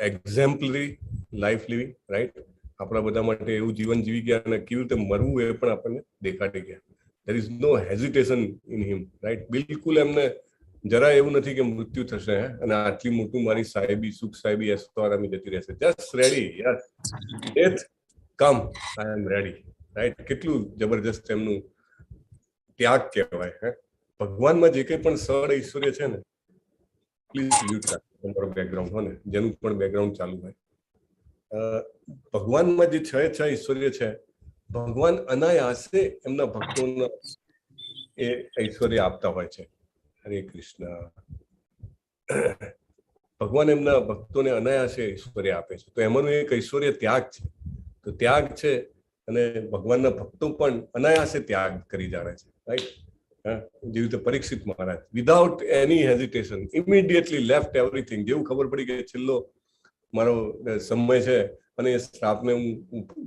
એક્ઝેમ્પલરી life living, right? આપણા બધા માટે એવું જીવન જીવી ગયા અને કેવી રીતે મરવું એ પણ આપણને દેખાડી ગયા. there is no hesitation in him, right? બિલકુલ એમને જરા એવું નથી કે મૃત્યુ થશે અને આટલી મોટું મારી સાહેબી સુખ સાહેબી એસવારામી જતી રહેશે. Just ready, yes, death come, I am ready, right? કેટલું જબરજસ્ત એમનું ત્યાગ કહેવાય. ભગવાનમાં જે કંઈ પણ સળ ઐશ્વર્ય છે ને, પ્લીઝ મ્યુટ રાખો તમારો બેકગ્રાઉન્ડ હોય ને, જેનું પણ બેકગ્રાઉન્ડ ચાલુ હોય. ભગવાનમાં જે છ ઐશ્વર્ય છે, ભગવાન અનાયાસે એમના ભક્તોને એ ઐશ્વર્ય આપતા હોય છે. હરે કૃષ્ણ. ભગવાન એમના ભક્તોને અનાયાસે ઐશ્વર્ય આપે છે. તો એમાંનું એક ઐશ્વર્ય ત્યાગ છે. તો ત્યાગ છે અને ભગવાનના ભક્તો પણ અનાયાસે ત્યાગ કરી જાણે છે, રાઈટ? જેવી રીતે Parikshit Maharaj without any hesitation immediately left everything. જેવું ખબર પડી કે છેલ્લો મારો સમય છે અને એ શ્રાપને હું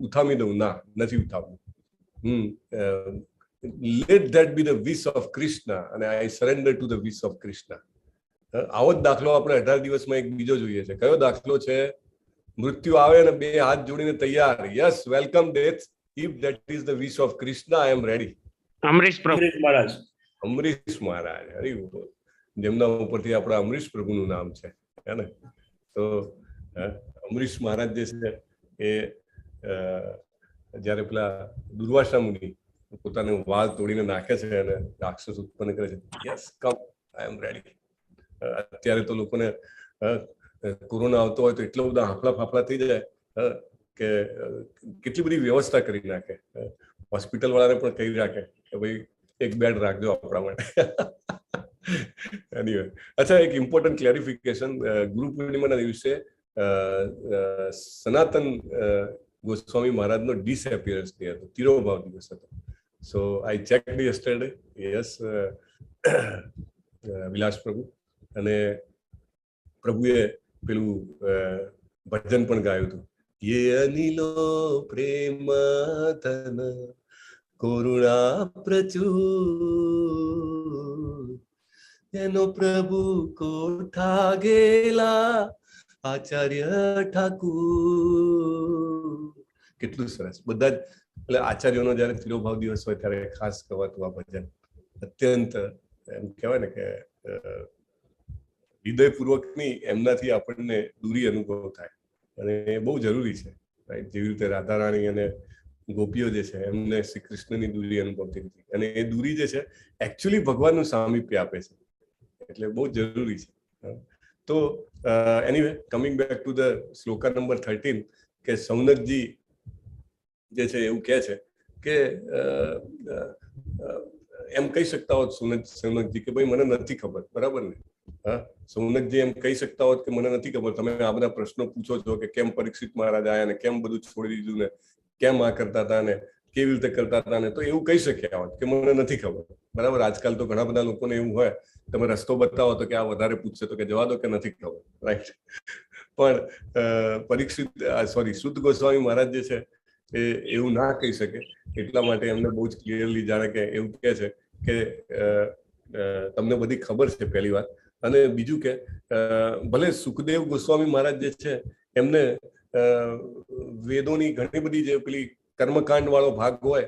ઉથામી દઉં, ના, નથી ઉથાવવું. Let that be the wish of Krishna અને I surrender to the wish of Krishna. આવો જ દાખલો આપણે 18 દિવસમાં એક બીજો જોઈએ છે. કયો દાખલો છે? મૃત્યુ આવે ને બે હાથ જોડીને તૈયાર, yes, welcome death, if that is the wish of Krishna, I am ready. Ambarish Maharaj, Ambarish Maharaj, Hari બોલ, જેમના ઉપરથી આપણા અમરીશ પ્રભુનું નામ છે, હે ને? તો અમરીશ મહારાજ જે છે એ જયારે પેલા દુર્વાસા મુનિ પોતાને વાળ તોડીને નાખે છે અને રાક્ષસ ઉત્પન્ન કરે છે, yes, come, I am ready. અત્યારે તો લોકોને કોરોના આવતો હોય તો એટલા બધા હાફલા ફાફલા થઈ જાય કે કેટલી બધી વ્યવસ્થા કરી નાખે. હોસ્પિટલ વાળાને પણ કહી રાખે કે ભાઈ એક બેડ રાખજો આપણા માટે. એનીવે, અચ્છા, એક ઇમ્પોર્ટન્ટ ક્લેરિફિકેશન. ગુરુ પૂર્ણિમાના દિવસે સનાતન ગોસ્વામી મહારાજનો ડિસએપિયરન્સ ડે હતો, તિરોભાવ દિવસ હતો. સો આઈ ચેક્ડ યસ્ટરડે, યસ, વિલાસ પ્રભુ, અને પ્રભુએ પેલું ભજન પણ ગાયું હતું, યે અનિલો પ્રેમ ધન કરુણા પ્રચુર, એનો પ્રભુ કોઠા ગેલા આચાર્ય ઠાકુર. કેટલું સરસ. બધા જ એટલે આચાર્યોનો જયારે તિરોભાવ દિવસ હોય ત્યારે ખાસ કહેવાતું આ ભજન અત્યંત એમ કહેવાય ને કે હૃદયપૂર્વકની એમનાથી આપણને દૂરી અનુભવ થાય અને એ બહુ જરૂરી છે, રાઈટ? જેવી રીતે રાધા રાણી અને ગોપીઓ જે છે એમને શ્રી કૃષ્ણની દૂરી અનુભવતી હતી અને એ દૂરી જે છે એકચ્યુઅલી ભગવાનનું સામીપ્ય આપે છે, એટલે બહુ જરૂરી છે. તો anyway, coming back to the Shloka number 13, કે સૌનકજી જે છે એવું કહે છે કે એમ કહી શકતા હોત સૌનકજી કે ભાઈ મને નથી ખબર, બરાબર ને? સૌનકજી એમ કહી શકતા હોત કે મને નથી ખબર, તમે આ બધા પ્રશ્નો પૂછો છો કે કેમ પરીક્ષિત મહારાજ આયા ને કેમ બધું છોડી દીધું ને કેમ આ કરતા હતા ને કેવી રીતે કરતા હતા ને, તો એવું કહી શક્યા હોત કે મને નથી ખબર, બરાબર? આજકાલ તો ઘણા બધા લોકોને એવું હોય, તમે રસ્તો બતાવો તો કે આ વધારે પૂછશે તો કે જવા દો કે નથી ખબર, રાઈટ? પણ શુદ્ધ ગોસ્વામી મહારાજ જે છે એ એવું ના કહી શકે, એટલા માટે એમને બહુ જ ક્લિયરલી જાણે કે એવું કહે છે કે તમને બધી ખબર છે, પહેલી વાત. અને બીજું કે ભલે સુખદેવ ગોસ્વામી મહારાજ જે છે એમને વેદોની ઘણી બધી જે પેલી કર્મકાંડ વાળો ભાગ હોય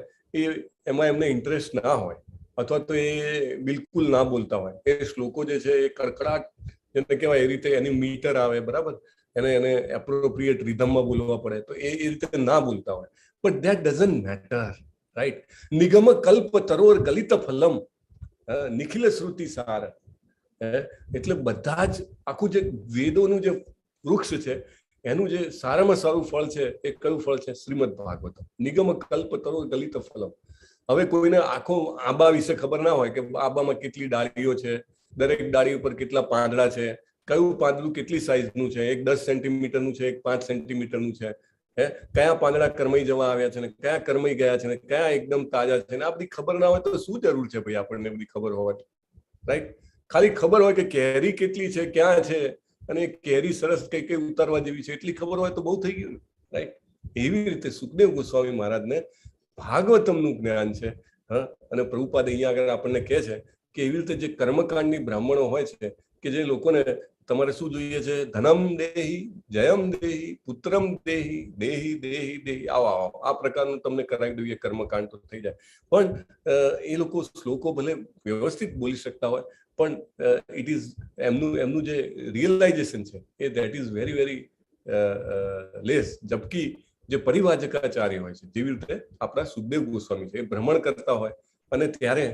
એમાં એમને ઇન્ટરેસ્ટ ના હોય, અથવા તો એ બિલકુલ ના બોલતા હોય. એ શ્લોકો જે છે એ કડકડાટ જેને કહેવાય એ રીતે એની મીટર આવે, બરાબર? એને એપ્રોપ્રિએટ રિધમમાં બોલવા પડે, તો એ રીતે ના બોલતા હોય. But that doesn't matter, right? નિગમ કલ્પ તરોર ગલિત ફલમ નિખિલ શ્રુતિ સાર. એટલે બધા જ આખું જે વેદોનું જે વૃક્ષ છે એનું જે સારામાં સારું ફળ છે એ કયું ફળ છે? શ્રીમદ ભાગવતમ. નિગમ કલ્પ તરોર ગલિત ફલમ. હવે કોઈને આખો આંબા વિશે ખબર ના હોય કે આંબામાં કેટલી ડાળીઓ છે, દરેક ડાળી ઉપર કેટલા પાંદડા છે, કયું પાંદડું કેટલી સાઈઝનું છે, એક 10 સેન્ટીમીટરનું છે, એક 5 સેન્ટીમીટરનું છે, કયા પાંદડા કરમાઈ જવા આવ્યા છે ને કયા કરમાઈ ગયા છે ને કયા એકદમ તાજા છે ને, આ બધી ખબર ના હોય તો શું જરૂર છે ભાઈ આપણને બધી ખબર હોવાની, રાઈટ? ખાલી ખબર હોય કે કેરી કેટલી છે, ક્યાં છે, અને કેરી સરસ કઈ કઈ ઉતારવા જેવી છે, એટલી ખબર હોય તો બહુ થઈ ગયું, રાઈટ? એવી રીતે સુખદેવ ગોસ્વામી મહારાજને ભાગવતમનું જ્ઞાન છે. અને પ્રભુપાદ અહીંયા આગળ આપણને કહે છે કે એવી રીતે જે કર્મકાંડની બ્રાહ્મણો હોય છે કે જે લોકોને તમારે શું જોઈએ છે? ધનમ દેહી, જયમ દેહી, પુત્રમ દેહી, દેહી દેહી દેહી, આવો આ પ્રકારનું તમને કરાવી દઈએ કર્મકાંડ તો થઈ જાય. પણ એ લોકો શ્લોકો ભલે વ્યવસ્થિત બોલી શકતા હોય, પણ ઇટ ઇઝ એમનું જે રિયલાઇઝેશન છે એ that is very very less. જબકી જે પરિવાચકાચાર્ય હોય છે, જેવી રીતે આપણા સુખદેવ ગોસ્વામી છે, એ ભ્રમણ કરતા હોય અને ત્યારે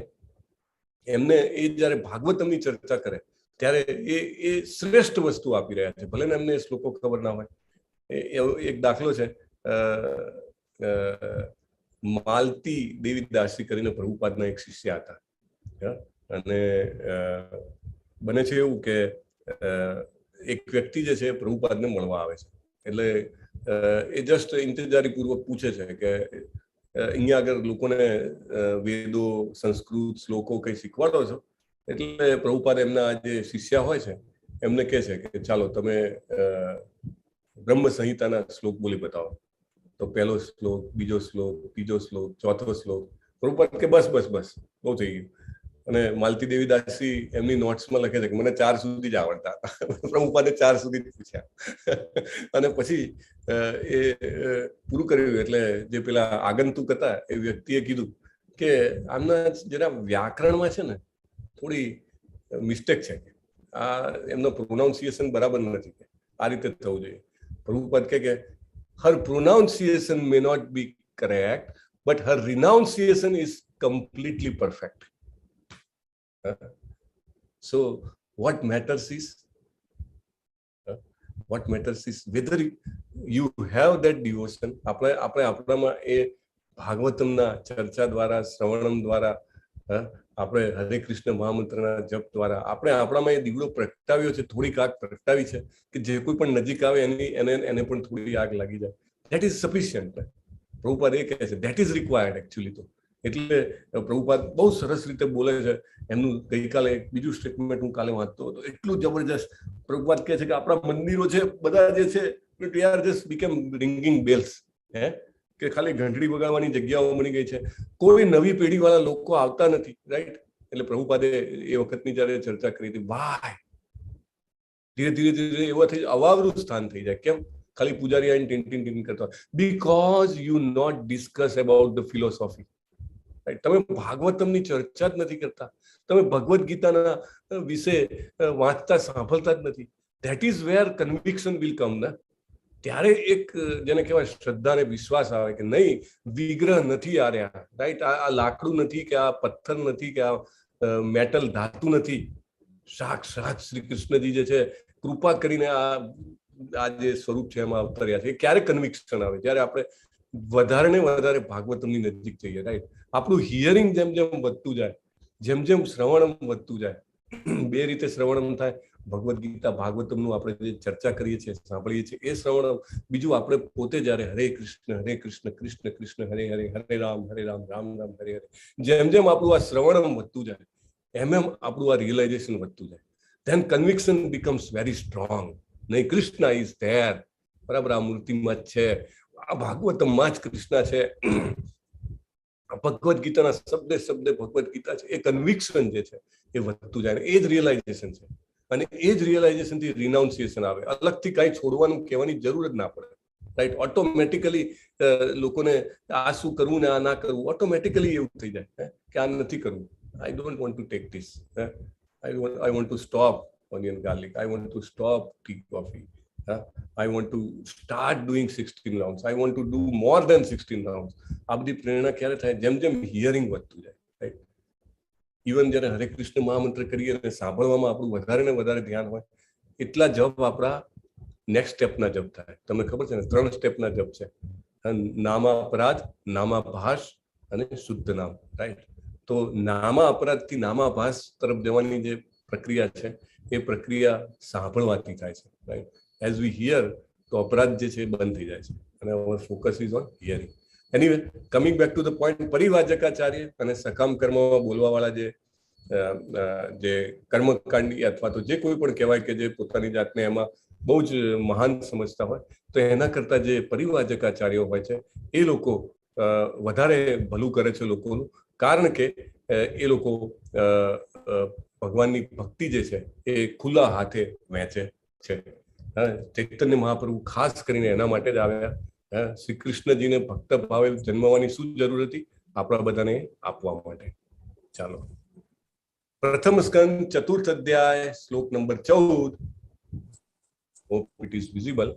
એમને એ જયારે ભાગવતમની ચર્ચા કરે ત્યારે એ શ્રેષ્ઠ વસ્તુ આપી રહ્યા છે, ભલે ને એમને શ્લોકો ખબર ના હોય. એક દાખલો છે, માલતી દેવીદાસી કરીને પ્રભુપાદના એક શિષ્ય હતા, અને બને છે એવું કે એક વ્યક્તિ જે છે પ્રભુપાદને મળવા આવે છે, એટલે એ જસ્ટ ઇંતજારી પૂર્વક પૂછે છે કે અહીંયા આગળ લોકોને વેદો, સંસ્કૃત શ્લોકો કઈ શીખવાડો છો? એટલે પ્રભુપાદ એમના જે શિષ્ય હોય છે એમને કહે છે કે ચાલો તમે બ્રહ્મ સંહિતાના શ્લોક બોલી બતાવો. તો પહેલો શ્લોક, બીજો શ્લોક, ત્રીજો શ્લોક, ચોથો શ્લોક. પ્રભુપાદ કે બસ બસ બસ બહુ થઈ ગયું. અને માલતી દેવીદાસી એમની નોટ્સમાં લખે છે કે મને 4 સુધી જ આવડતા હતા. પ્રભુપાદે 4 સુધી જ પૂછ્યા. અને પછી એ પૂરું કર્યું એટલે જે પેલા આગંતુક હતા એ વ્યક્તિએ કીધું કે આમના જરા વ્યાકરણમાં છે ને થોડી મિસ્ટેક છે, આ એમનો પ્રોનાઉન્સિએશન બરાબર નથી, આ રીતે થવું જોઈએ. પ્રભુપાદ કે her pronunciation may not be correct, but her renunciation is completely perfect. So what matters is whether you have that devotion. આપણે આપણામાં એ ભાગવતમના ચર્ચા દ્વારા, શ્રવણમ દ્વારા, આપણે હરે કૃષ્ણ મહામંત્રના જપ દ્વારા આપણે આપણામાં એ દીવડો પ્રગટાવ્યો છે, થોડીક આગ પ્રગટાવી છે કે જે કોઈ પણ નજીક આવે એને પણ થોડી આગ લાગી જાય. That is sufficient. પ્રભુપાદ એ કહે છે ધેટ ઇઝ રિક્વાયર્ડ એકચ્યુઅલી. તો એટલે પ્રભુપાદ બહુ સરસ રીતે બોલે છે. એમનું ગઈકાલે એક બીજું સ્ટેટમેન્ટ હું કાલે વાંચતો હતો, એટલું જબરજસ્ત. પ્રભુપાદ કહે છે કે આપણા મંદિરો છે બધા જે છે it are just become ringing bells, કે ખાલી ઘંટડી વગાડવાની જગ્યાઓ બની ગઈ છે, કોઈ નવી પેઢી વાળા લોકો આવતા નથી, રાઈટ? એટલે પ્રભુપાદે એ વખતની જયારે ચર્ચા કરી હતી, વાય ધીરે ધીરે એવા થઈ અવાવરું સ્થાન થઈ જાય. કેમ? ખાલી પૂજારી આવીને ટીન કરતા હોય. Because you not discuss about the philosophy. તમે ભાગવતમની ચર્ચા જ નથી કરતા, તમે ભગવદ્ ગીતાના વિશે વાંચતા સાંભળતા જ નથી. That is where conviction will come ને. ત્યારે એક જેને કહેવાય શ્રદ્ધા અને વિશ્વાસ આવે કે નહીં, વિગ્રહ નથી આ રહ્યા, રાઈટ? આ લાકડું નથી કે આ પથ્થર નથી કે આ મેટલ ધાતુ નથી, સાક્ષાત શ્રી કૃષ્ણજી જે છે કૃપા કરીને આ જે સ્વરૂપ છે એમાં અવતર્યા છે. ક્યારે કન્વિક્શન આવે? જ્યારે આપણે વધારે ને વધારે ભાગવતમની નજીક જઈએ, રાઈટ? આપણું હિયરિંગ જેમ જેમ વધતું જાય, જેમ જેમ શ્રવણમ વધતું જાય, બે રીતે શ્રવણમ થાય. ભગવદ્ ગીતા ભાગવતમનું આપણે જે ચર્ચા કરીએ છીએ, સાંભળીએ છીએ, એ શ્રવણ. બીજું આપણે પોતે જયારે હરે કૃષ્ણ કૃષ્ણ કૃષ્ણ હરે હરે, હરે રામ રામ રામ હરે હરે, જેમ જેમ આપણું આ શ્રવણમ વધતું જાય એમ એમ આપણું આ રિયલાઇઝેશન વધતું જાય. Then conviction becomes very strong. નહીં, કૃષ્ણ ઇઝ ધેર, બરાબર? આ મૂર્તિમાં જ છે, આ ભાગવતમમાં જ કૃષ્ણ છે, ભગવદ્ ગીતાના શબ્દે શબ્દે ભગવદ્ ગીતા છે. એ કન્વિક્શન જે છે એ વધતું જાય, એ જ રિયલાઇઝેશન છે. અને એ જ રિયલાઇઝેશન થી રિનાઉન્સિએશન આવે. અલગથી કઈ છોડવાનું કહેવાની જરૂર જ ના પડે, રાઈટ? ઓટોમેટિકલી લોકોને આ શું કરવું ને આ ના કરવું, ઓટોમેટિકલી એવું થઈ જાય કે આ નથી કરવું. I don't want to take this, I want to stop onion garlic, I want to stop T coffee, I want to start doing 16 rounds. I want to do more than 16 rounds. આ બધી પ્રેરણા ક્યારે થાય? જેમ જેમ hearing વધતું જાય, right? Even જ્યારે હરે કૃષ્ણ મહામંત્ર કરીએ અને સાંભળવામાં આપણું વધારે ને વધારે ધ્યાન હોય, એટલા જપ આપણા નેક્સ્ટ સ્ટેપના જપ થાય. તમને ખબર છે ને 3 સ્ટેપના જપ છે: નામા અપરાધ, નામા ભાસ અને શુદ્ધ નામ, રાઈટ? તો નામા અપરાધથી નામા ભાસ તરફ જવાની જે પ્રક્રિયા છે એ પ્રક્રિયા સાંભળવાથી થાય છે, રાઈટ? As we hear, તો અપરાધ જે છે બંધ થઈ જાય છે અને our focus is on hearing. Anyway, coming back to the point, પરિવાચકાચાર્ય અને સકામ કર્મમાં બોલવાવાળા જે કર્મકાંડી અથવા તો જે કોઈ પણ કહેવાય કે જે પોતાની જાતને એમાં બહુ જ મહાન સમજતા હોય, તો એના કરતા જે પરિવાચકાચાર્યો હોય છે એ લોકો વધારે ભલું કરે છે લોકોનું. કારણ કે એ લોકો ભગવાનની ભક્તિ જે છે એ ખુલ્લા હાથે વહેંચે છે. ચૈતન્ય મહાપ્રભુ ખાસ કરીને એના માટે જ આવ્યા. શ્રી કૃષ્ણજીને ભક્ત ભાવે જન્મવાની શું જરૂર હતી? આપણા બધાને આપવા માટે. ચાલો, પ્રથમ સ્કંદ ચતુર્થ અધ્યાય શ્લોક number 14. Hope it is visible.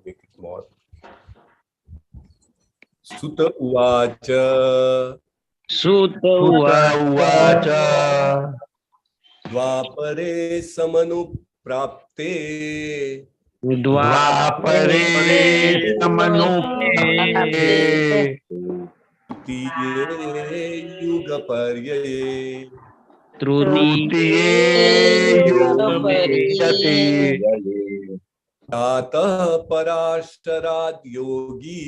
Make it more. Sut uvacha. Sut uvacha. Dvapare samanu prapte. Dvapare samanu prapte. Trutiye yuga paryaye. Trutiye yuga paryate. Jata parasharat yogi.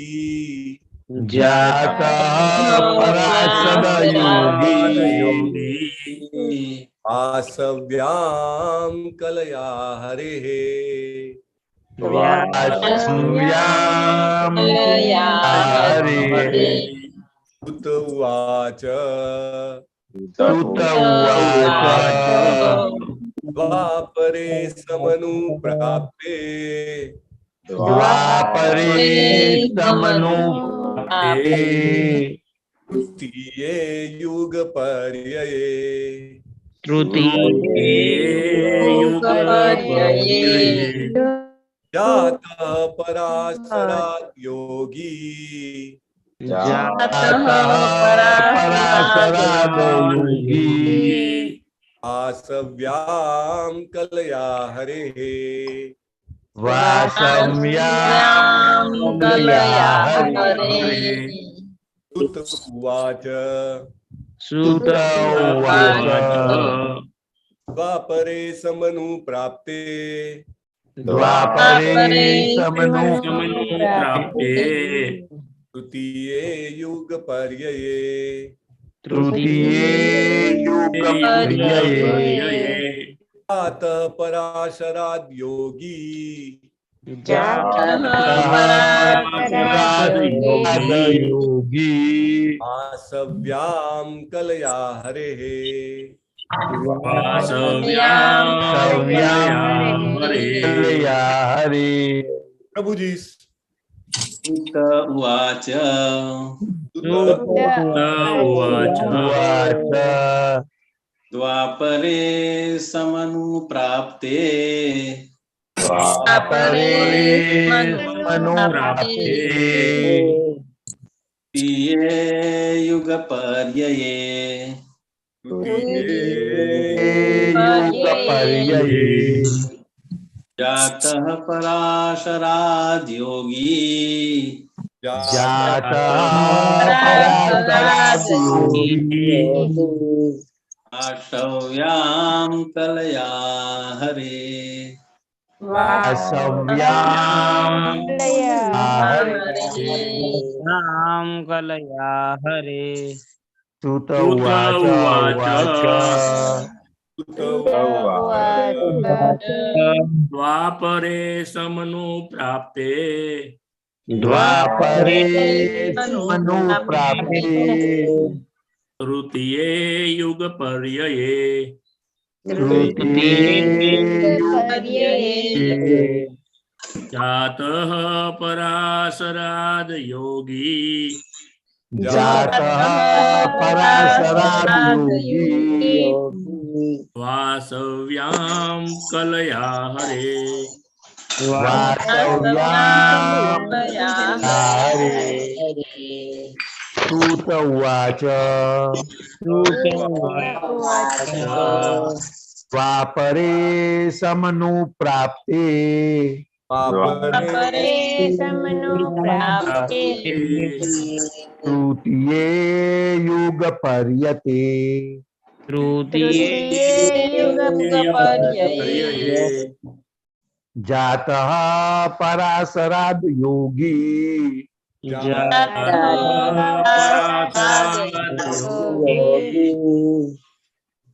Jata parasharat yogi. Vasavyam kalaya hare. Vasavyam kalaya hare. Sut uvacha. Sut uvacha. Dvapare samanu prapte. Dvapare samanu prapte. Trutiye yuga paryaye. Trutiye yuga paryaye. Jata parasharat yogi. Jata parasharat yogi. Vasavyam kalaya hare. Vasavyam kalaya hare. Sut uvacha. Sut uvacha. Dvapare samanu prapte. Dvapare samanu prapte. Trutiye yuga paryaye. Trutiye yuga paryaye. Jata parasharat yogi. Jata parasharat yogi. Vasavyam kalaya hare. Vasavyam kalaya hare. Prabhuji. Sut uvacha. Sut uvacha. Dvapare samanu prapte. Dvapare samanu prapte. Trutiye yuga paryaye. Yuga paryaye. Jata parasharat yogi. Jata parasharat yogi. Vasavyam kalaya hare. Vasavyam kalaya hare. Ram kalaya hare. Sut uvacha. Dvapare samanu prapte. Dvapare samanu prapte. Trutiye yuga paryaye. Trutiye yuga paryaye. Jata parasharat yogi. Jata parasharat yogi. Vasavyam kalaya hare. Vasavyam kalaya hare. Sut uvacha. Dvapare samanu prapte. Dvapare samanu prapte. Trutiye yuga paryate. Trutiye yuga paryaye. Jata parasharat yogi. Jata parasharat yogi.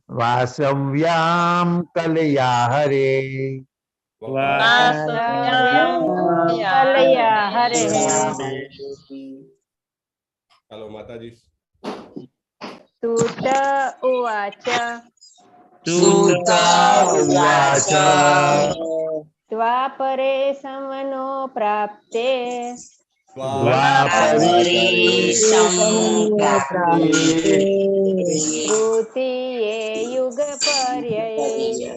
Vasavyam kalaya hare. Vasavyam kalaya hare. Hello माताजी. સૂત ઉવાચ સૂત ઉવાચ દ્વાપરે સમનો પ્રાપ્તે દ્વાપરે તૃતીયે યુગ પર્યયે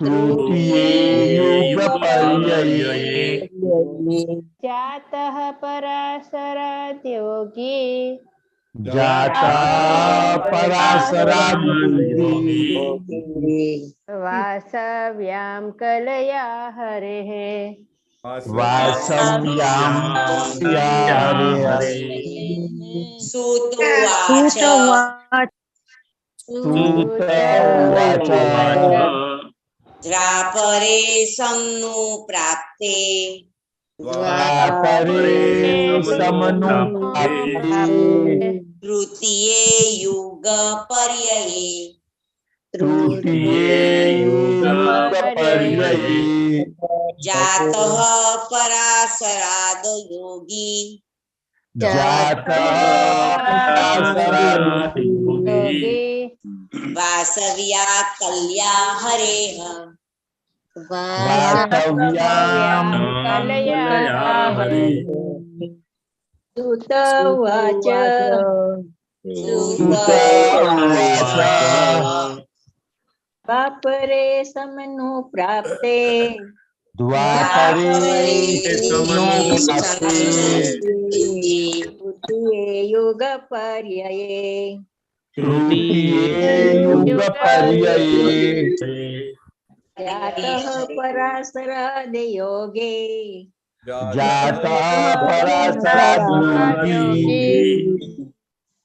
તૃતીયે યુગ પર્યયે જાતઃ પરાશરાદ યોગી જાતા પરાશરાદ યોગી વાસવ્યામ કલયા હરેઃ વાસવ્યામ હરે સૂત ઉવાચ સૂત ઉવાચ દ્વાપરે સમનુ પ્રાપ્તે દ્વાપરે સમનું પ્રાપ્તે તૃતીયે યુગ પર્યયે તૃતીયે યુગ પર્યયે જાતઃ પરાશરાદ યોગી જાતા પરાશરાદ યોગી વાસવ્યા કલ્યા હરેઃ વાસવ્યામ કલયા હરેઃ સૂત ઉવાચ સૂત ઉવાચ દ્વાપરે સમનો પ્રાપ્તે દ્વાપરે સમનું પ્રાપ્તે તૃતીયે યુગ પર્યયે તૃતીયે યુગ પર્યયે જાતઃ પરાશરાદ યોગે જાતા પરાશરાદ યોગી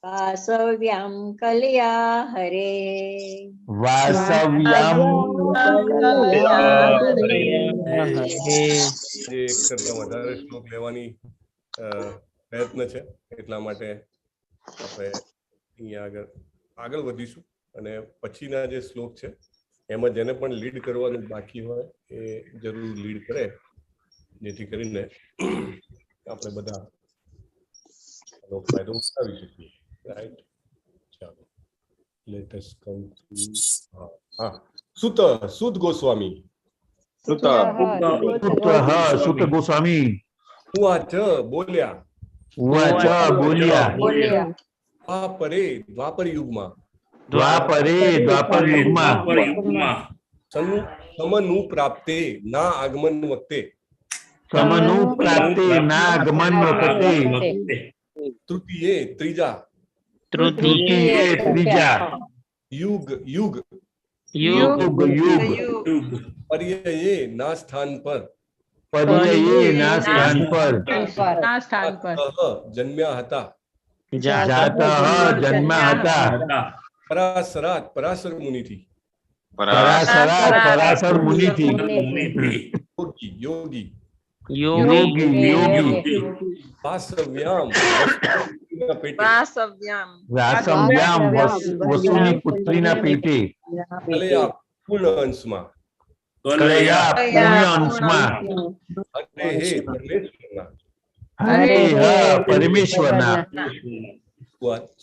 વાસવ્યામ કલ્યા હરે વાસવ્યામ જે એક કરતા વધારે શ્લોક લેવાની પ્રયત્ન છે, એટલા માટે આપણે અહીંયા આગળ વધીશું અને પછીના જે શ્લોક છે એમાં જેને પણ લીડ કરવાનું બાકી હોય એ જરૂર લીડ કરે, જેથી કરીને આપણે બધા ફાયદો ઉઠાવી શકીએ. રાઈટ, ચાલો let us come to Suta Goswami Suta Goswami ઉવાચ બોલ્યા દ્વાપર યુગમાં દ્વાપર યુગમાં સમનું પ્રાપ્તે ના આગમન વખતે સમનું પ્રાપ્તે ના આગમન વખતે તૃતીયે ત્રીજા યુગ પર્યયે ના સ્થાન પર જન્મ્યા હતા પરાશર મુનિથી યોગી વાસવ્યામ વસુની પુત્રીના પેટે પૂર્ણ અંશમાં પરમેશ્વરના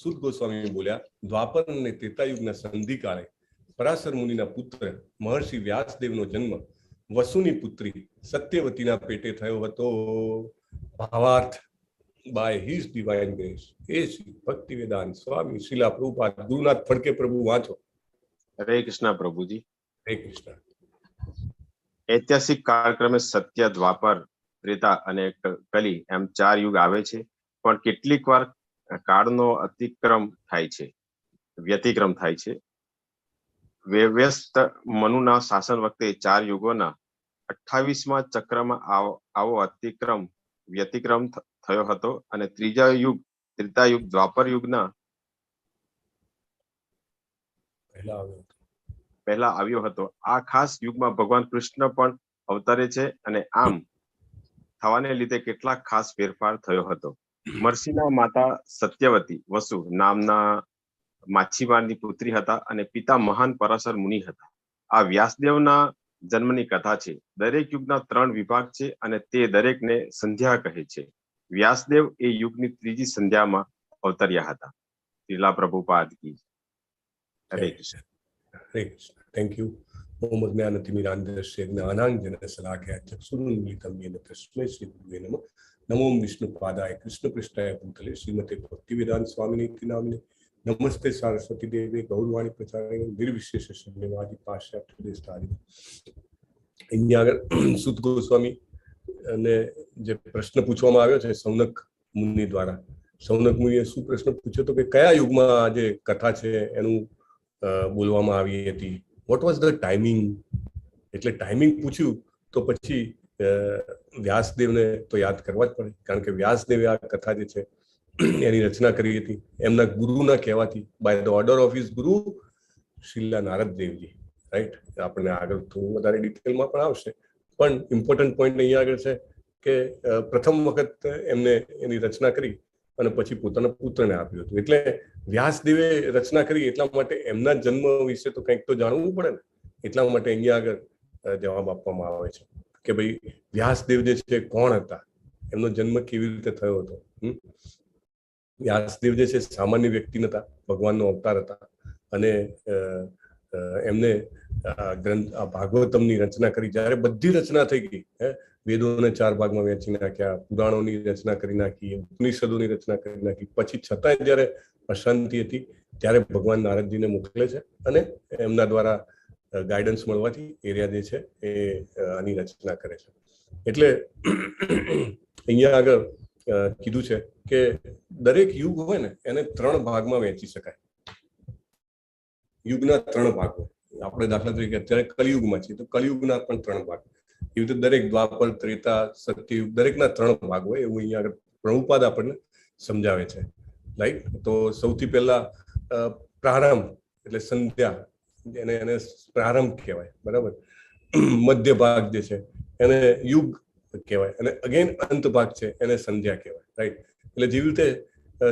સુત ગોસ્વામી બોલ્યા, દ્વાપર અને ત્રેતાયુગના સંધિકાળે પરાશર મુનિના પુત્ર મહર્ષિ વ્યાસદેવનો જન્મ વસુની પુત્રી સત્યવતીના પેટે થયો હતો. ભાવાર્થ બાય હિઝ ડિવાઇન ગ્રેસ એ શ્રી ભક્તિવેદાંત સ્વામી શીલા પ્રભુપાદ ગુરુનાથ ફડકે પ્રભુ વાંચો. હરે કૃષ્ણ પ્રભુજી. હરે કૃષ્ણ. ઐતિહાસિક કાળક્રમે સત્ય, દ્વાપર, ત્રેતા અને કલી એમ 4 યુગ આવે છે, પણ કેટલીક વાર કાળનો વ્યતિક્રમ થાય છે. વ્યસ્ત મનુના શાસન વખતે 4 યુગોના 28મા ચક્રમાં આવો વ્યતિક્રમ થયો હતો અને ત્રીજા યુગ ત્રેતાયુગ દ્વાપર યુગના પહેલા આવ્યો હતો. આ ખાસ યુગમાં ભગવાન કૃષ્ણ પણ અવતરે છે અને આમ થવાને લીધે કેટલાક ખાસ ફેરફાર થયો હતો. મહર્ષિના માતા સત્યવતી વસુ નામના માછીમારની પુત્રી હતા અને પિતા મહાન પરાશર મુનિ હતા. આ વ્યાસદેવના જન્મની કથા છે. દરેક યુગના 3 વિભાગ છે અને તે દરેકને સંધ્યા કહે છે. વ્યાસદેવ એ યુગની ત્રીજી સંધ્યામાં અવતર્યા હતા. श्रीला प्रभुपाद की हरे कृष्ण। हरे कृष्ण। Thank you. ओम ज्ञानतिमिरान्धस्य ज्ञानाञ्जनशलाकया चक्षुरुन्मीलितं येन तस्मै श्रीगुरुवे नमः। नमो विष्णुपादाय कृष्णपृष्ठाय भूतले श्रीमते भक्तिवेदांत स्वामिनीति नामिने नमस्ते सरस्वती देवे गौरवाणी प्रचारिणे निर्विशेष शून्यवादी पाश्चात्य देशधारिणे। અહીંયા આગળ સુત ગોસ્વામી અને જે પ્રશ્ન પૂછવામાં આવ્યો છે સૌનક મુનિ દ્વારા, સૌનક મુનિએ શું પ્રશ્ન પૂછ્યો તો કે કયા યુગમાં આ જે કથા છે એનું બોલવામાં આવી હતી, વોટ વોઝ ધ ટાઈમિંગ? એટલે ટાઈમિંગ પૂછ્યું તો પછી વ્યાસદેવને તો યાદ કરવા જ પડે, કારણ કે વ્યાસદેવે આ કથા જે છે એની રચના કરી હતી એમના ગુરુના કહેવાથી, by the order of his guru Srila Narad Devji, right? આપણને આગળ થોડું વધારે ડિટેલમાં પણ આવશે, પણ ઇમ્પોર્ટન્ટ પોઈન્ટ અહીંયા આગળ છે કે પ્રથમ વખત એમને એની રચના કરી અને પછી પોતાના પુત્રને આપ્યું હતું. એટલે વ્યાસદેવે રચના કરી એટલા માટે એમના જન્મ વિશે તો કંઈક તો જાણવું પડે ને, એટલા માટે અહીંયા આગળ જવાબ આપવામાં આવે છે કે ભાઈ વ્યાસદેવ જે છે કોણ હતા, એમનો જન્મ કેવી રીતે થયો હતો. વ્યાસદેવ જે છે સામાન્ય વ્યક્તિ નતા, ભગવાનનો અવતાર હતા અને એમને ગ્રંથ ભાગવતમની રચના કરી. જ્યારે બધી રચના થઈ ગઈ, વેદોને 4 ભાગમાં વહેંચી નાખ્યા, પુરાણોની રચના કરી નાખી, ઉપનિષદોની રચના કરી નાખી, પછી છતાંય જ્યારે અશાંતિ હતી ત્યારે ભગવાન નારદજીને મોકલે છે અને એમના દ્વારા ગાઈડન્સ મળવાથી એરિયા જે છે એ આની રચના કરે છે. એટલે અહીંયા આગળ કીધું છે કે દરેક યુગ હોય ને એને 3 ભાગમાં વહેંચી શકાય. યુગના 3 ભાગ હોય. આપણે દાખલા તરીકે અત્યારે કલિયુગમાં છીએ તો કલિયુગના પણ 3 ભાગ, એવી રીતે દરેક દ્વાપર, ત્રેતા, સત્યયુગ દરેકના 3 ભાગ હોય એવું અહીંયા આગળ પ્રભુપાદ આપણને સમજાવે છે. રાઈટ? તો સૌથી પહેલા પ્રારંભ એટલે સંધ્યા, એને પ્રારંભ કહેવાય, બરાબર? મધ્ય ભાગ જે છે એને યુગ કહેવાય અને અગેન અંત ભાગ છે એને સંધ્યા કહેવાય, રાઈટ? એટલે જેવી રીતે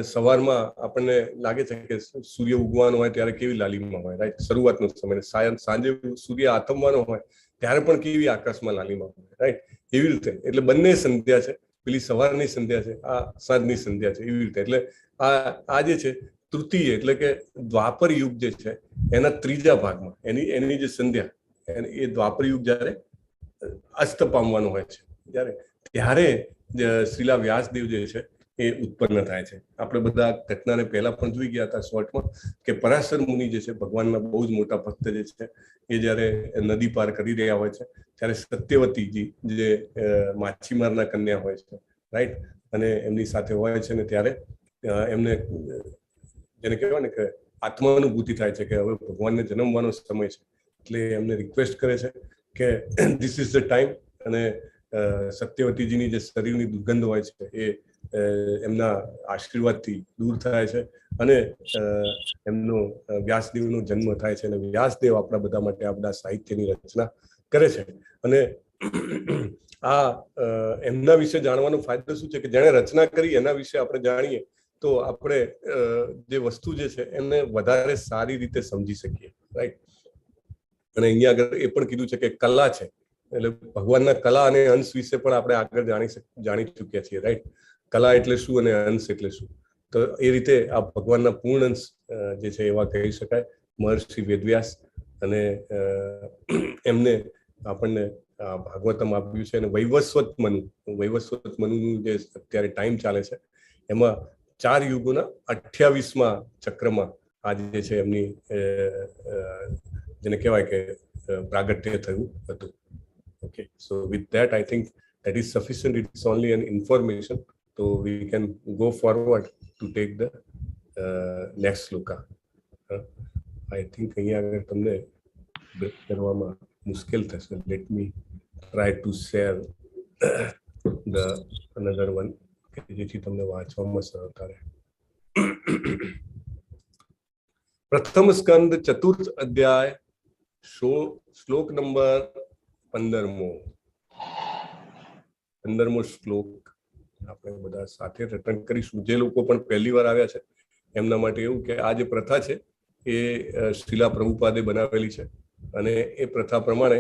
સવારમાં આપણને લાગે છે કે સૂર્ય ઉગવાનો હોય ત્યારે કેવી લાલીમાં હોય, રાઈટ? શરૂઆતનો સમય. સાંજે સૂર્ય આથમવાનો હોય ત્યારે પણ કેવી આકાશમાં લાલીમાં હોય, રાઈટ? એવી રીતે એટલે બંને સંધ્યા છે, પેલી સવારની સંધ્યા છે, આ સાંજની સંધ્યા છે, એવી રીતે. એટલે આ જે છે તૃતીય એટલે કે દ્વાપર યુગ જે છે એના 3જા ભાગમાં એની જે સંધ્યા એ દ્વાપર યુગ જ્યારે અસ્ત પામવાનો હોય છે ત્યારે શ્રીલા વ્યાસદેવ જે છે એ ઉત્પન્ન થાય છે. આપણે બધા ઘટનાને પહેલા પણ જોઈ ગયા હતા શોર્ટમાં કે પરાશર મુનિ જે છે ભગવાનના બહુ જ મોટા ભક્ત જે છે એ જ્યારે નદી પાર કરી રહ્યા હોય છે ત્યારે સત્યવતીજી જે માછીમારના કન્યા હોય છે, રાઈટ? અને એમની સાથે હોય છે ને ત્યારે એમને જેને કહેવાય ને કે આત્માનુભૂતિ થાય છે કે હવે ભગવાનને જન્મવાનો સમય છે. એટલે એમને રિક્વેસ્ટ કરે છે કે ધીસ ઇઝ ધ ટાઈમ. અને સત્યવતીજીની જે શરીરની દુર્ગંધ હોય છે એ એમના આશીર્વાદથી દૂર થાય છે અને એમનો વ્યાસદેવનો જન્મ થાય છે. અને વ્યાસદેવ આપણા બધા માટે આ બધા સાહિત્યની રચના કરે છે. અને આ એમના વિશે જાણવાનો ફાયદો શું છે કે જેણે રચના કરી એના વિશે આપણે જાણીએ તો આપણે જે વસ્તુ જે છે એને વધારે સારી રીતે સમજી શકીએ, રાઈટ? અને અહીંયા આગળ એ પણ કીધું છે કે કલા છે, એટલે ભગવાનના કલા અને અંશ વિશે પણ આપણે આગળ જાણી ચૂક્યા છીએ, રાઈટ? કલા એટલે શું અને અંશ એટલે શું? તો એ રીતે આ ભગવાનના પૂર્ણ અંશ જે છે એવા કહી શકાય મહર્ષિ વેદવ્યાસ. અને એમને આપણને ભાગવતમ આપ્યું છે. અને વૈવસ્વત મનુનું જે અત્યારે ટાઈમ ચાલે છે એમાં 4 યુગોના 28મા ચક્રમાં આ જે છે એમની જેને કહેવાય કે પ્રાગટ્ય થયું હતું. Okay, so with that I think that is sufficient. It's only an information, so we can go forward to take the next sloka. I think અહીંયા આગળ તમને બ્રેક કરવામાં મુશ્કેલ થશે. Let me try to share the another one કે જેથી તમને વાંચવામાં સરળતા રહે. પ્રથમ સ્કંદ 4th અધ્યાય શ્લોક નંબર 15મો શ્લોક આપણે બધા સાથે રટન કરીશું. જે લોકો પણ પહેલી વાર આવ્યા છે એમના માટે એવું કે આ જે પ્રથા છે એ શ્રીલા પ્રભુપાદે બનાવેલી છે અને એ પ્રથા પ્રમાણે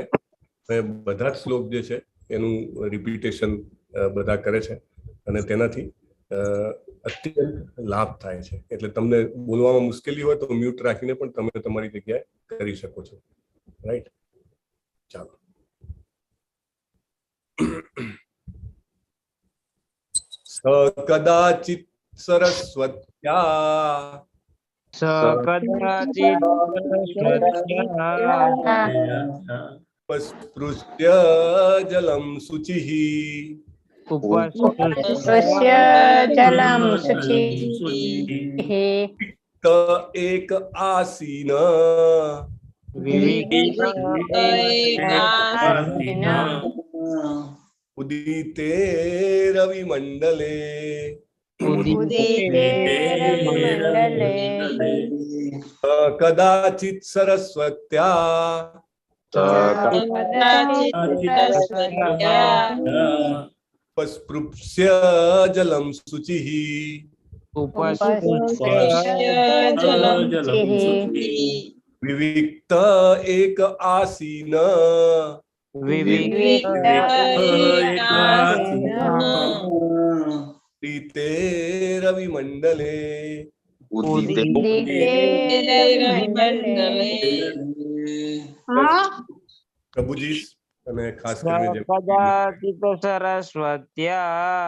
બધા જ શ્લોક જે છે એનું રિપીટેશન બધા કરે છે અને તેનાથી અત્યંત લાભ થાય છે. એટલે તમને બોલવામાં મુશ્કેલી હોય તો મ્યુટ રાખીને પણ તમે તમારી જગ્યાએ કરી શકો છો. રાઈટ, ચાલો. કદાચિત સરસ્વત્યા કદાચિત સ્પૃશ્ય જલમ શુચિઃ ઉપસ્પૃશ્ય જલમ શુચિ ત એક આસીન ઉદિતે રવિમંડલે કદાચિત સરસ્વત્યા સ્પૃશ્ય જલમ શુચિઃ વિવિક્ત એક આસીન ઉદિતે રવિમંડલે પ્રભુજી અને ખાસ કરીને કદાચિત સરસ્વત્યા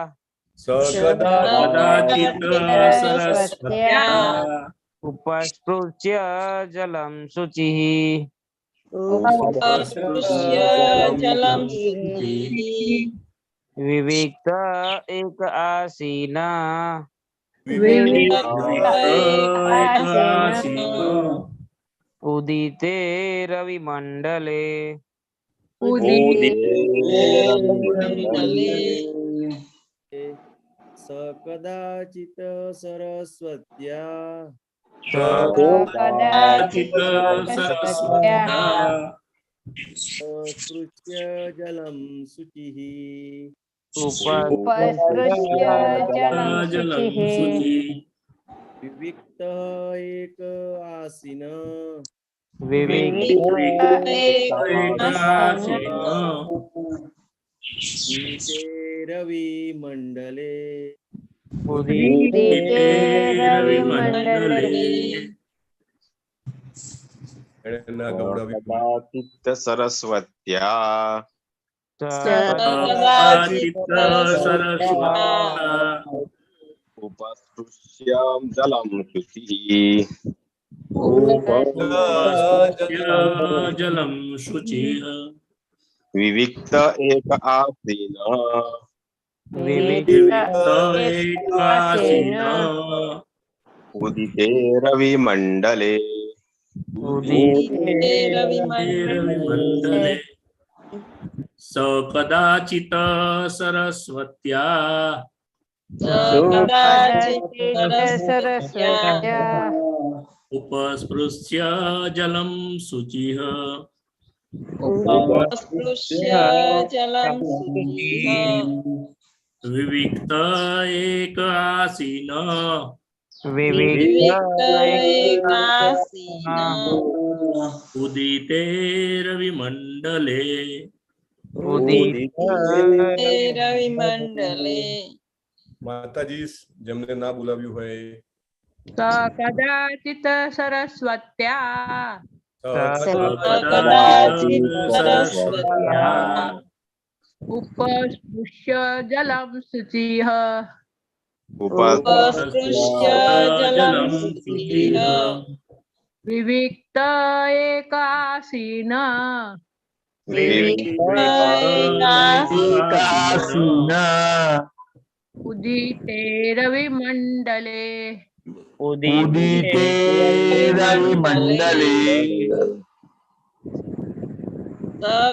ઉપસ્પૃશ્ય જલમ શુચિઃ વિવિક્ત એક આસીન ઉદિતે રવિમંડલે કદાચિત સરસ્વત્યા સ્પૃશ્ય જલમ શુચિઃ વિવિક્ત એક આસીન ઉદિતે રવિમંડલે કદાચિત સરસ્વત્યા ઉપસ્પૃશ્ય જલમ શુચિઃ વિવિક્ત એક આસીન ઉદિતે રવિમંડલે કદાચિત સરસ્વત્યા ઉપસ્પૃશ્ય જલમ શુચિઃ વિવિક્ત એક આસીન ઉદિતે રવિમંડલે માતાજી જેમને ના બોલાવ્યું હોય કદાચિત સરસ્વત્યા ઉપસ્પૃશ્ય જલમ શુચિઃ વિવિક્ત એક આસીન ઉદિતે રવિમંડલે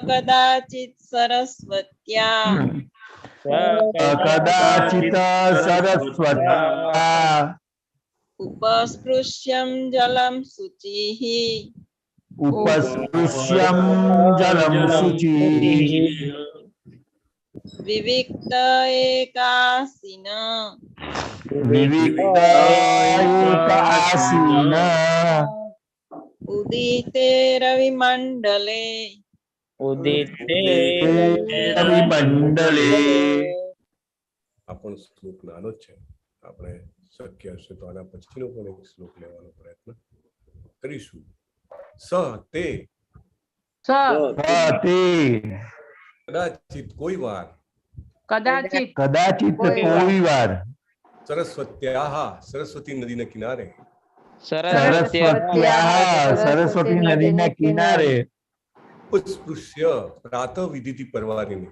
કદાચિત સરસ્વત્યા ઉપસ્પૃશ્યમ જલમ શુચિઃ વિવિક્ત એકાસીન ઉદિતે રવિમંડલે આ પણ શ્લોક નાનો જ છે, આપણે શક્ય હશે તો આના પછીનો પણ એક શ્લોક લેવાનો પ્રયત્ન કરીશું. સ તે સ કદાચિત કોઈ વાર કદાચિત કદાચિત કોઈ વાર સરસ્વત્યાહ સરસ્વતી નદીના કિનારે સરસ્વતી નદીના કિનારે ઉપસ્પૃશ્ય પ્રાતઃ વિધિથી પરવારીને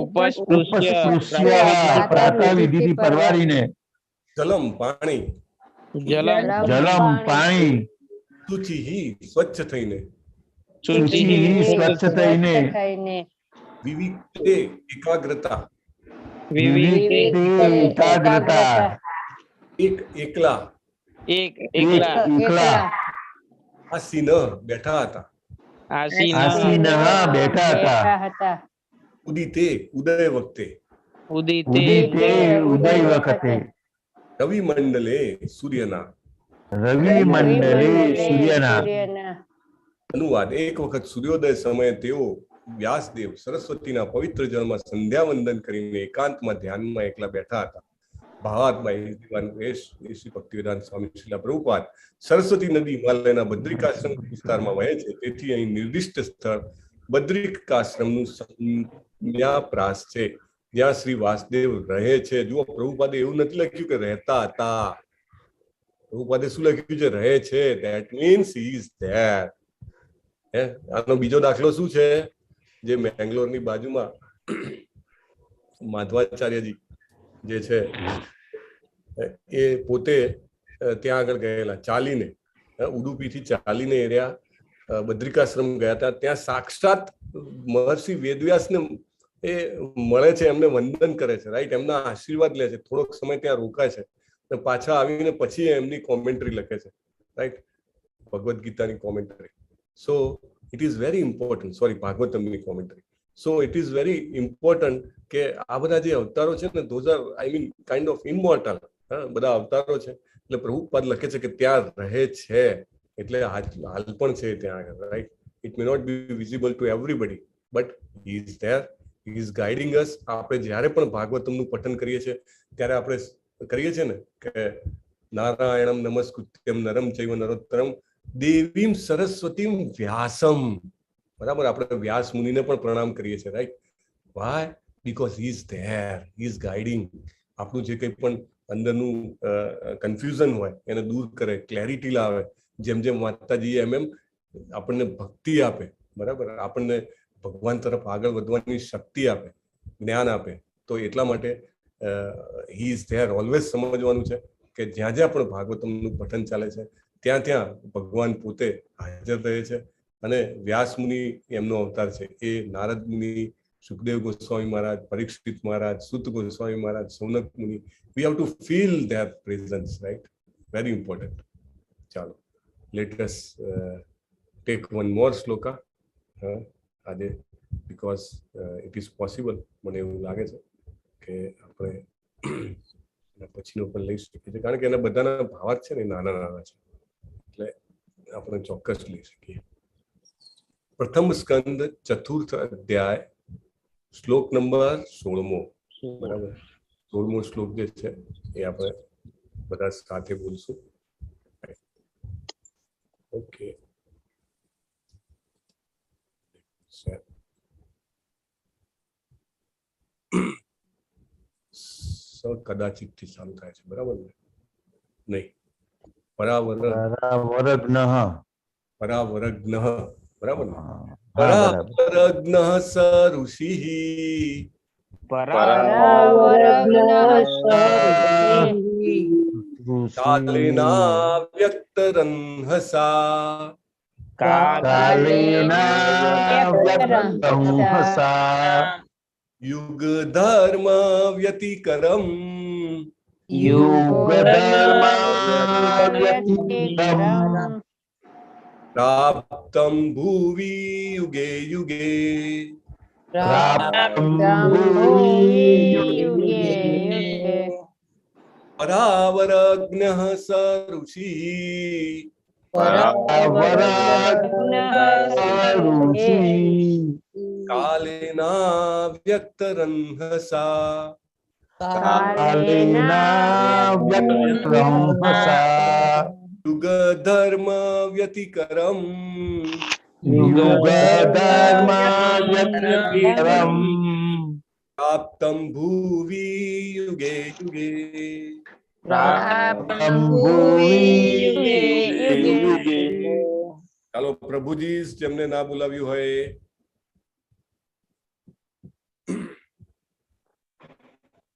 ઉપસ્પૃશ્ય પ્રાતઃ વિધિથી પરવારીને જલમ પાણી જલમ પાણી શુચિ સ્વચ્છ થઈને સ્વચ્છ થઈને વિવિક્તે એકાગ્રતા એકાગ્રતા એકલા એકલા આસીન બેઠા હતા. આસીન બેઠા હતા. ઉદિતે ઉદય વખતે ઉદિતે ઉદય વખતે રવિ મંડલે સૂર્યના અનુવાદ એક વખત સૂર્યોદય સમયે તેઓ વ્યાસદેવ સરસ્વતીના પવિત્ર જળમાં સંધ્યા વંદન કરીને એકાંતમાં ધ્યાનમાં એકલા બેઠા હતા. ભાવાત્મા શ્રી ભક્તિવેદાંત સ્વામી શ્રીલા પ્રભુપાદ સરસ્વતી નદી હિમાલયના બદ્રિકાશ્રમ વિસ્તારમાં વહે છે, તેથી અહીં નિર્દિષ્ટ સ્થળ બદ્રિકાશ્રમનું સંન્યાપ્રાસ છે, જ્યાં શ્રી વાસુદેવ રહે છે. જુઓ, પ્રભુપાદે એવું નથી લખ્યું કે રહેતા હતા. પ્રભુપાદે શું લખ્યું છે? રહે છે. That means he is there. આનો બીજો દાખલો શું છે? જે મેંગ્લોરની બાજુમાં માધવાચાર્યજી જે છે એ પોતે ત્યાં આગળ ગયેલા ચાલીને, ઉડુપીથી ચાલીને એરિયા બદ્રિકાશ્રમ ગયા હતા. ત્યાં સાક્ષાત મહર્ષિ વેદવ્યાસને એ મળે છે, એમને વંદન કરે છે, રાઈટ, એમના આશીર્વાદ લે છે, થોડોક સમય ત્યાં રોકાય છે, પાછા આવીને પછી એમની કોમેન્ટ્રી લખે છે, રાઈટ, ભગવદ્ ગીતાની commentary. So it is very important, sorry, ભાગવતમની commentary. So it is very important કે આ બધા જે અવતારો છે ને, those are I mean kind of immortal, બધા અવતારો છે. એટલે પ્રભુપાદ લખે છે કે ત્યાં રહે છે, એટલે હાલ પણ છે ત્યાં આગળ, right. It may not be visible to everybody, but he is there, he is guiding us. આપણે જ્યારે પણ ભાગવતમનું પઠન કરીએ છીએ ત્યારે આપણે કરીએ છીએ ને કે નારાયણમ નમસ્કૃત્યમ નરમ ચૈવ નરોત્તરમ દેવીમ સરસ્વતીમ વ્યાસમ, બરાબર, આપણે વ્યાસ મુનિને પણ પ્રણામ કરીએ છીએ, right. Why? Because he is there, he is guiding. આપણું જે કંઈ પણ અંદરનું કન્ફ્યુઝન હોય એને દૂર કરે, ક્લેરિટી લાવે. જેમ જેમ વાંચતા જઈએ એમ એમ આપણને ભક્તિ આપે, બરાબર, આપણને ભગવાન તરફ આગળ વધવાની શક્તિ આપે, જ્ઞાન આપે. તો એટલા માટે હી ઇઝ ધેર. ઓલવેઝ સમજવાનું છે કે જ્યાં જ્યાં પણ ભાગવતમનું પઠન ચાલે છે ત્યાં ત્યાં ભગવાન પોતે હાજર રહે છે. અને વ્યાસ મુનિ એમનો અવતાર છે, એ નારદ મુનિ, સુખદેવ ગોસ્વામી મહારાજ, પરીક્ષિત મહારાજ, સુત Goswami Maharaj, Shaunaka Muni. We have to feel their presence, right. Very important. ચાલો, let us take one more shloka આજે, બીકોઝ ઇટ ઇઝ પોસિબલ. મને એવું લાગે છે કે આપણે પછીનો પણ લઈ શકીએ છીએ, કારણ કે એના બધાના ભાવાર્થ છે ને નાના નાના છે, એટલે આપણે ચોક્કસ લઈ શકીએ. પ્રથમ સ્કંદ ચતુર્થ અધ્યાય શ્લોક નંબર 16, બરાબર. 16મો શ્લોક જે છે એ આપણે બધા સાથે બોલશું. ઓકે, કદાચિત થી ચાલુ થાય છે, બરાબર ને? નહીં, પરાવરગ્ન, બરાબર ને? પરાવરગ્ન સ ઋષિ કાલેના વ્યક્તરંહસા યુગ ધર્મ વ્યતિકરમ પ્રાપ્તમ ભુવિ યુગે યુગે પરાવરગ્ન સ ઋષિ કાલેના વ્યક્તરંહસા કાલેના વ્યક્તરંહસા યુગ ધર્મ વ્યતિકરમ યુગધર્મ વ્યતિકરમ પ્રાપ્તમ ભુવિ યુગે યુગે. પ્રાપ્તમ ભુવિ યુગે. ચાલો પ્રભુજી જેમને ના બોલાવ્યું હોય.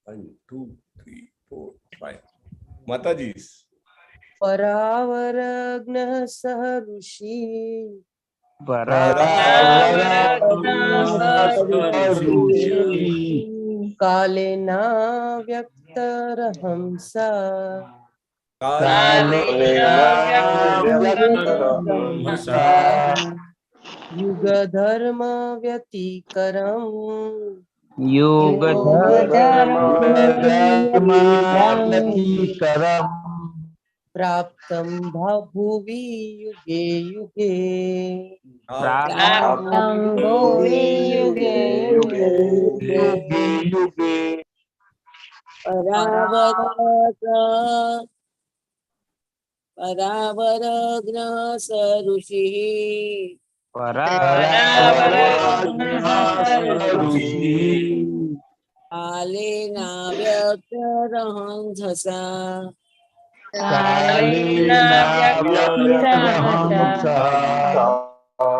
1 2 3 4 5 માતાજી. પરાવરગ્ન સહ ઋષિ કાલેના વ્યક્તરહંસા યુગધર્મ વ્યતિકરમ યુગધર્મ પ્રાપ્તમ ભુવિ યુગે યુગે. પ્રાપ્તમ ભુવિ યુગે યુગે. પરાવરગ્ન સ ઋષિ કાલેના વ્યક્તરહંસા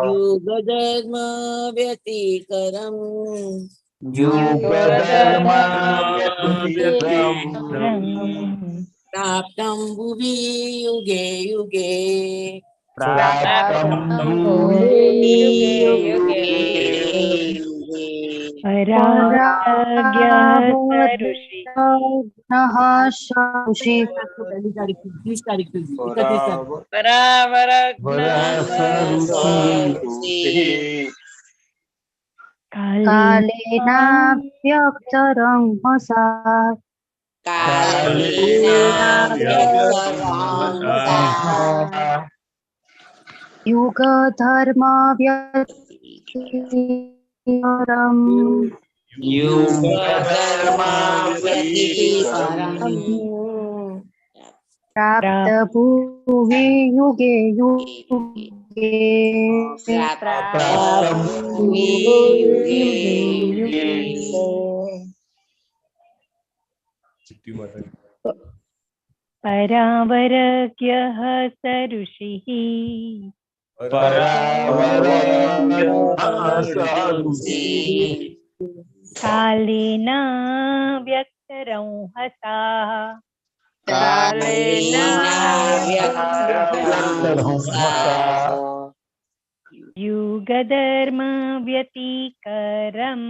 યુગધર્મ વ્યતિકરમ પ્રાપ્તમ ભુવિ યુગે યુગે. કાલેના વ્યક્તરંહસા યુગ ધર્મ વ્યતિકરમ પ્રાપ્ત ભુવિ યુગે યુગે. પરાવરગ્યઃ સ ઋષિઃ કાલેના વ્યક્તરંહસા યુગધર્મ વ્યતિકરમ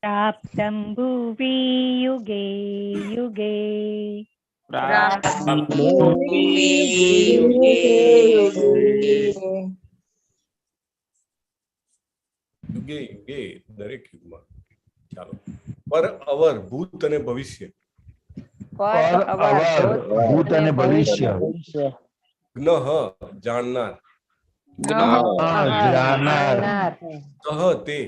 પ્રાપ્તમ ભુવિ યુગે યુગે. યુગે યુગે દરેક યુગમાં. ચાલો પર અવર ભૂત અને ભવિષ્ય. ભૂત અને ભવિષ્ય. જ્ઞઃ જાણનાર. સહ તે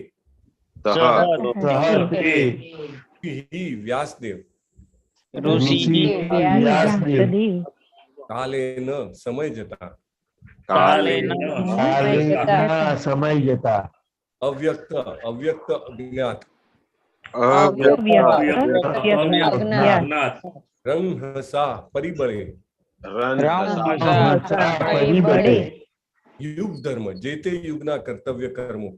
વ્યાસદેવ. કાલેન સમય જતા. સમય જતા. અવ્યક્ત અવ્યક્ત અજ્ઞાત. રંહસા પરિબળે. યુગ ધર્મ જે તે યુગના કર્તવ્ય કર્મો.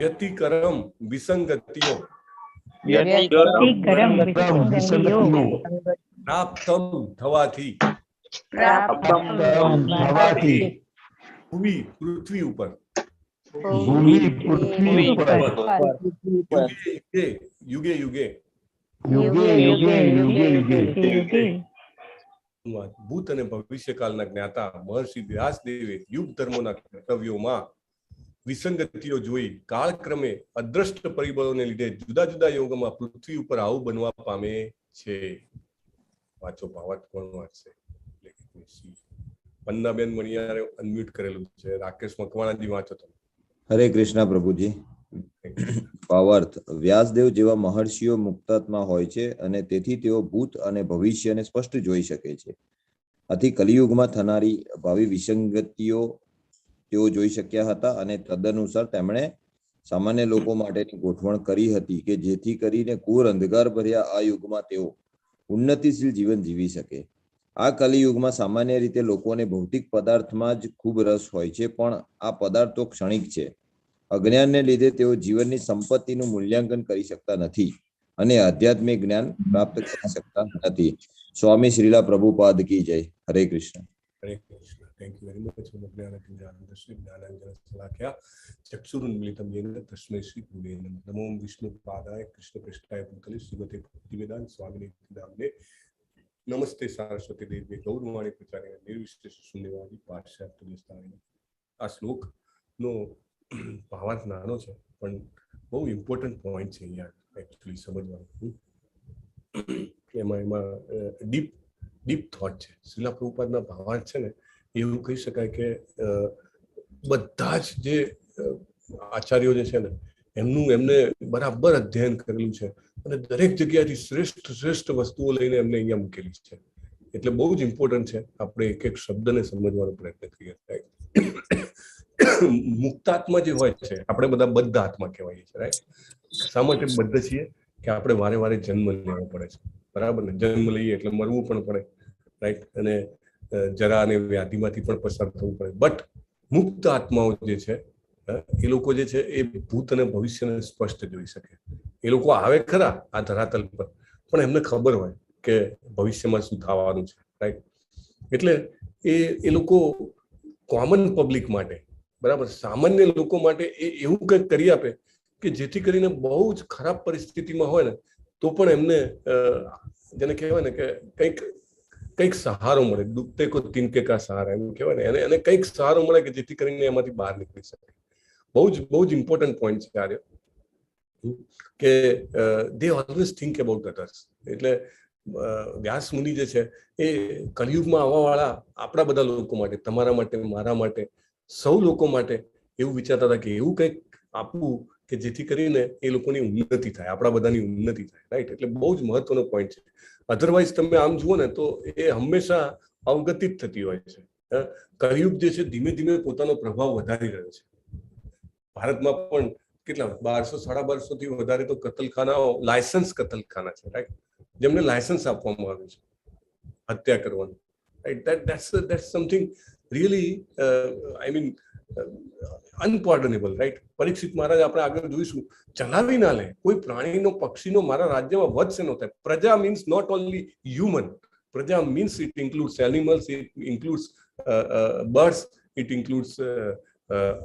વ્યતિકરમ વિસંગતિઓ. પ્રાપ્તમ થવાથી. ભૂમિ પૃથ્વી ઉપર. યુગે યુગે. ભૂત અને ભવિષ્યકાળના જ્ઞાતા મહર્ષિ વ્યાસદેવે યુગ ધર્મોના કર્તવ્યોમાં વિસંગતિઓ જોઈ કાળક્રમે અદ્રષ્ટ પરિબળોને લીધે જુદા જુદા યોગમાં પૃથ્વી ઉપર આવું બનવા પામે છે. વાંચો ભાવાર્થ કોણ વાંચશે? સ્વામી. પન્નાબેન મણિયારે અનમ્યુટ કરેલું છે. રાકેશ મકવાણાજી વાંચો તમે. હરે કૃષ્ણ પ્રભુજી. ભાવાર્થ: વ્યાસદેવ જેવા મહર્ષિઓ મુક્તાત્મા હોય છે અને તેથી તેઓ ભૂત અને ભવિષ્યને સ્પષ્ટ જોઈ શકે છે. આથી કલિયુગમાં થનારી ભાવિ વિસંગતિઓ તેઓ જોઈ શક્યા હતા અને તદનુસાર તેમણે સામાન્ય લોકો માટેની ગોઠવણ કરી હતી કે જેથી કરીને ઘોર અંધકાર ભર્યા આ યુગમાં તેઓ ઉન્નતિશીલ જીવન જીવી શકે. આ કલિયુગમાં સામાન્ય રીતે લોકોને ભૌતિક પદાર્થમાં જ ખૂબ રસ હોય છે, પણ આ પદાર્થો ક્ષણિક છે. અજ્ઞાનને લીધે તેઓ જીવનની સંપત્તિનું મૂલ્યાંકન કરી શકતા નથી અને આધ્યાત્મિક જ્ઞાન પ્રાપ્ત કરી શકતા નથી. સ્વામી શ્રીલા પ્રભુપાદ કી જય. Hare Krishna. Hare Krishna. Thank you very much. જ્ઞાનાંજનશલાકયા ચક્ષુરુન્મિલિતં યેન તસ્મૈ શ્રી ગુરવે નમઃ. નમો વિષ્ણુપાદાય કૃષ્ણપૃષ્ઠાય ભૂતલે શ્રીમતે ભક્તિવેદાંત સ્વામિને નામને. નમસ્તે સરસ્વતી દેવી ગૌરવાણી પ્રચારે નિર્વિશેષ શૂન્યવાદી પાશ્ચાત્ય. આ શ્લોકનો ભાવાર્થ નાનો છે પણ બહુ ઇમ્પોર્ટન્ટ પોઈન્ટ છે અહીંયા એકચ્યુઅલી સમજવાનું. એમાં ડીપ થોટ છે. શ્રીલા પ્રભુપાદના ભાવાર્થ છે ને, એવું કહી શકાય કે બધા જ જે આચાર્યો જે છે ને એમને બરાબર અધ્યયન કરેલું છે અને દરેક જગ્યાએથી શ્રેષ્ઠ વસ્તુઓ લઈને એમને અહીંયા મૂકેલી છે. એટલે બહુ જ ઇમ્પોર્ટન્ટ છે આપણે એક એક શબ્દને સમજવાનો પ્રયત્ન કરીએ. મુક્તાત્મા જે હોય છે, આપણે બધા બદ્ધ આત્મા કહેવાય છે, રાઈટ? શા માટે બદ્ધ છીએ? કે આપણે વારે વારે જન્મ લેવો પડે છે, બરાબર ને? જન્મ લઈએ એટલે મરવું પણ પડે, રાઈટ? અને જરા અને વ્યાધિમાંથી પણ પસાર થવું પડે. બટ મુક્ત આત્માઓ જે છે એ લોકો જે છે એ ભૂત અને ભવિષ્યને સ્પષ્ટ જોઈ શકે. એ લોકો આવે ખરા આ ધરાતલ પર, પણ એમને ખબર હોય કે ભવિષ્યમાં શું થવાનું છે, રાઈટ? એટલે એ લોકો કોમન પબ્લિક માટે, બરાબર, સામાન્ય લોકો માટે એવું કંઈક કરી આપે કે જેથી કરીને બહુ જ ખરાબ પરિસ્થિતિમાં હોય ને તો પણ એમને જેને કહેવાય ને કે કંઈક સહારો મળે. ડૂબતે કો તિનકે કા સહારા એમ કહેવાય ને, એને કંઈક સહારો મળે કે જેથી કરીને એમાંથી બહાર નીકળી શકે. બહુ જ ઇમ્પોર્ટન્ટ પોઈન્ટ છે આ કે દે ઓલવેઝ થિંક અબાઉટ અધર્સ. એટલે વ્યાસ મુનિ જે છે એ કલિયુગમાં આવવાવાળા આપણા બધા લોકો માટે, તમારા માટે, મારા માટે, સૌ લોકો માટે એવું વિચારતા હતા કે એવું કંઈક આપવું કે જેથી કરીને એ લોકોની ઉન્નતિ થાય, આપણા બધાની ઉન્નતિ થાય, રાઈટ? એટલે બહુ જ મહત્વનો પોઈન્ટ છે. અધરવાઇઝ તમે આમ જુઓ ને તો એ હંમેશા અવગતિ જ થતી હોય છે. કલિયુગ જે છે ધીમે ધીમે પોતાનો પ્રભાવ વધારી રહ્યો છે. ભારતમાં પણ કેટલા 1200-1250 થી વધારે તો કતલખાનાઓ, લાયસન્સ કતલખાના છે, રાઈટ? જેમને લાયસન્સ આપવામાં આવ્યું છે હત્યા કરવાનું, right? That's something really I mean unpardonable, right? Parikshit Maharaj આપણે આગળ જોઈશું, ચલાવી ના લે કોઈ પ્રાણીનો, પક્ષીનો મારા રાજ્યમાં વધ શેનો થાય. પ્રજા મીન્સ નોટ ઓનલી હ્યુમન. પ્રજા means it includes animals, it includes birds, it includes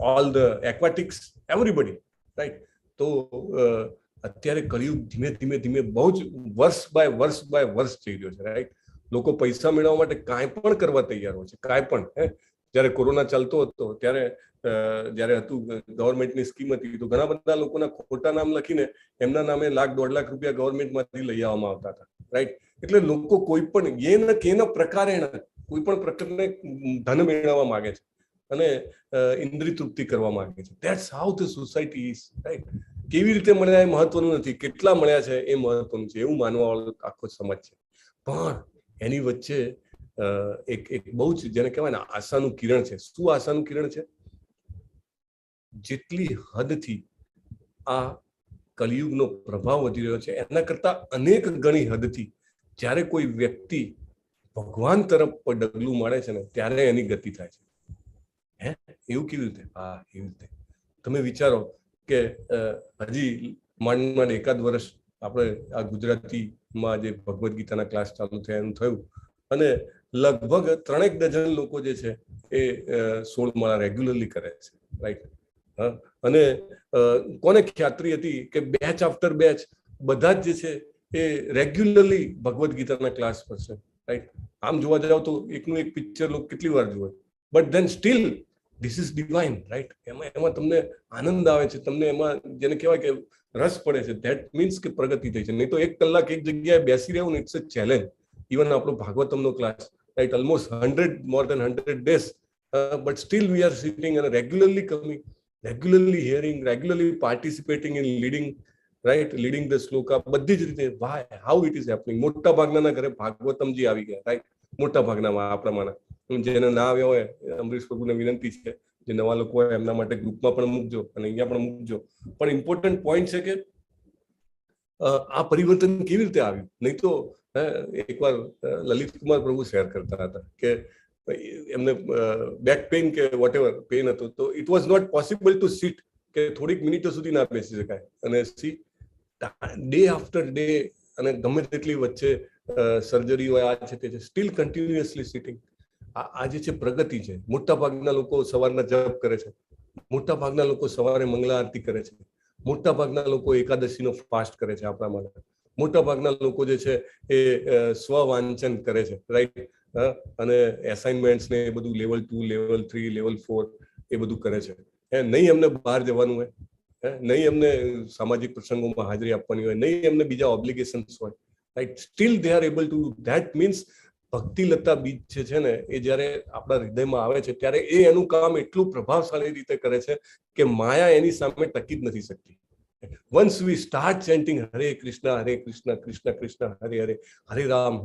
all the aquatics, everybody, right? તો અત્યારે કલિયુગ ધીમે ધીમે બહુ જ વર્ષ બાય વર્ષ જઈ રહ્યો છે, રાઈટ? લોકો પૈસા મેળવવા માટે કાંઈ પણ કરવા તૈયાર હોય છે, કાંઈ પણ. જ્યારે કોરોના ચાલતો હતો ત્યારે જ્યારે હતું ગવર્મેન્ટની સ્કીમ હતી તો ઘણા બધા લોકોના ખોટા નામ લખીને એમના નામે $1.5 લાખ રૂપિયા ગવર્મેન્ટમાંથી લઈ આવવામાં આવતા હતા, રાઈટ? એટલે લોકો કોઈ પણ કેના પ્રકારે કોઈ પણ પ્રકારને ધન મેળવવા માંગે છે અને ઇન્દ્રિય તૃપ્તિ કરવા માંગે છે. That's how the society is, right? કેવી રીતે મળ્યા એ મહત્વનું નથી, કેટલા મળ્યા છે એ મહત્વનું છે, એવું માનવા વાળો આખો સમાજ છે. પણ એની વચ્ચે એક બહુ જ જેને કહેવાય ને આશાનું કિરણ છે. શું આશાનું કિરણ છે? જેટલી હદથી આ કલિયુગનો પ્રભાવ વધી રહ્યો છે એના કરતા અનેક ગણી હદથી જ્યારે કોઈ વ્યક્તિ ભગવાન તરફ ડગલું મારે છે ને ત્યારે એની ગતિ થાય છે. એવું કેવી રીતે? હા, એવી રીતે તમે વિચારો કે હજી માંડ એકાદ વર્ષ આપણે આ ગુજરાતીમાં જે ભગવદ્ ગીતાના ક્લાસ ચાલુ થયા એનું થયું અને લગભગ 3 ડઝન લોકો જે છે એ 16 માળા રેગ્યુલરલી કરે છે, રાઈટ? અને કોને ખાતરી હતી કે બેચ આફ્ટર બેચ બધા જ જે છે એ રેગ્યુલરલી ભગવદ્ ગીતાના ક્લાસ કરશે, રાઈટ? આમ જોવા જાવ તો એકનું એક પિક્ચર લોકો કેટલી વાર જોવે, but than steel this is divine, right? એમાં તમને આનંદ આવે છે, તમને એમાં જેને કહેવાય કે રસ પડે છે. ધેટ મીન્સ કે પ્રગતિ થઈ છે. નહીં તો 1 કલાક એક જગ્યાએ બેસી રહેવું ને ઇટ્સ અ ચેલેન્જ. ઇવન આપણો ભાગવતમનો class, right? Almost 100, more than 100 days. But still we are sitting and regularly coming, regularly hearing, regularly participating in leading, right? Leading the sloka. બધી જ રીતે why, how it is happening. મોટા ભાગના ઘરે ભાગવતમજી આવી ગયા, right? મોટા ભાગના આ પ્રમાણે જેને ના આવ્યા હોય અમરીશ પ્રભુને વિનંતી છે, જે નવા લોકો હોય એમના માટે ગ્રુપમાં પણ મૂકજો અને અહીંયા પણ મૂકજો. પણ ઇમ્પોર્ટન્ટ પોઈન્ટ છે કે આ પરિવર્તન કેવી રીતે આવ્યું. નહીં તો એકવાર લલિત કુમાર પ્રભુ શેર કરતા હતા કે એમને બેક પેઇન કે વોટ એવર પેઇન હતો, તો it was not possible to sit, કે થોડીક મિનિટો સુધી ના બેસી શકાય. અને સી ડે આફ્ટર ડે અને ગમે તેટલી વચ્ચે સર્જરી હોય, આ છે તે છે, સ્ટીલ કન્ટિન્યુઅસલી સિટિંગ. આ જે છે પ્રગતિ છે. મોટા ભાગના લોકો સવારના જપ કરે છે, મોટા ભાગના લોકો સવારે મંગલા આરતી કરે છે, મોટા ભાગના લોકો એકાદશીનો ફાસ્ટ કરે છે આપણા માટે, મોટા ભાગના લોકો જે છે એ સ્વવાંચન કરે છે, રાઈટ? અને એસાઇનમેન્ટ્સ ને એ બધું લેવલ 2, લેવલ 3, લેવલ 4 એ બધું કરે છે. નહીં એમને બહાર જવાનું હોય, નહીં એમને સામાજિક પ્રસંગોમાં હાજરી આપવાની હોય, નહીં એમને બીજા ઓબ્લિગેશન્સ હોય, right? Still they are able to. That means ભક્તિલતા બીજ જે છે ને એ જયારે આપણા હૃદયમાં આવે છે ત્યારે એ એનું કામ એટલું પ્રભાવશાળી રીતે કરે છે કે માયા એની સામે ટકી જ નથી શકતી. Once we start chanting Hare Krishna, Krishna Krishna, Hare Hare, Hare Ram,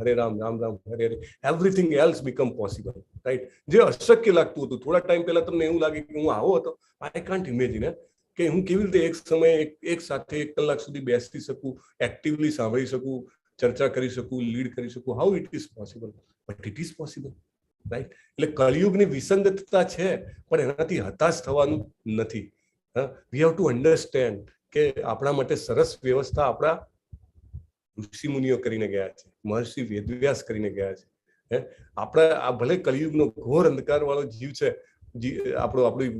Ram Ram, Hare Hare, everything else become possible, right? જે અશક્ય લાગતું હતું થોડા ટાઈમ પહેલા તમને એવું લાગે કે હું આવો હતો, I can't imagine કે હું કેવી રીતે એક સમયે એક સાથે 1 કલાક સુધી બેસી શકું, એક્ટિવલી સાંભળી શકું, ચર્ચા કરી શકું, લીડ કરી શકું. How it is possible? But it is possible, right? એટલે કળિયુગની વિસંગતતા છે પણ એનાથી હતાશ થવાનું નથી. વી હેવ ટુ અન્ડરસ્ટેન્ડ કે આપણા માટે સરસ વ્યવસ્થા આપણા ઋષિ મુનિઓ કરીને ગયા છે, મહર્ષિ વેદવ્યાસ કરીને ગયા છે. આપણા આ ભલે કળિયુગનો ઘોર અંધકાર વાળો જીવ છે, આપણી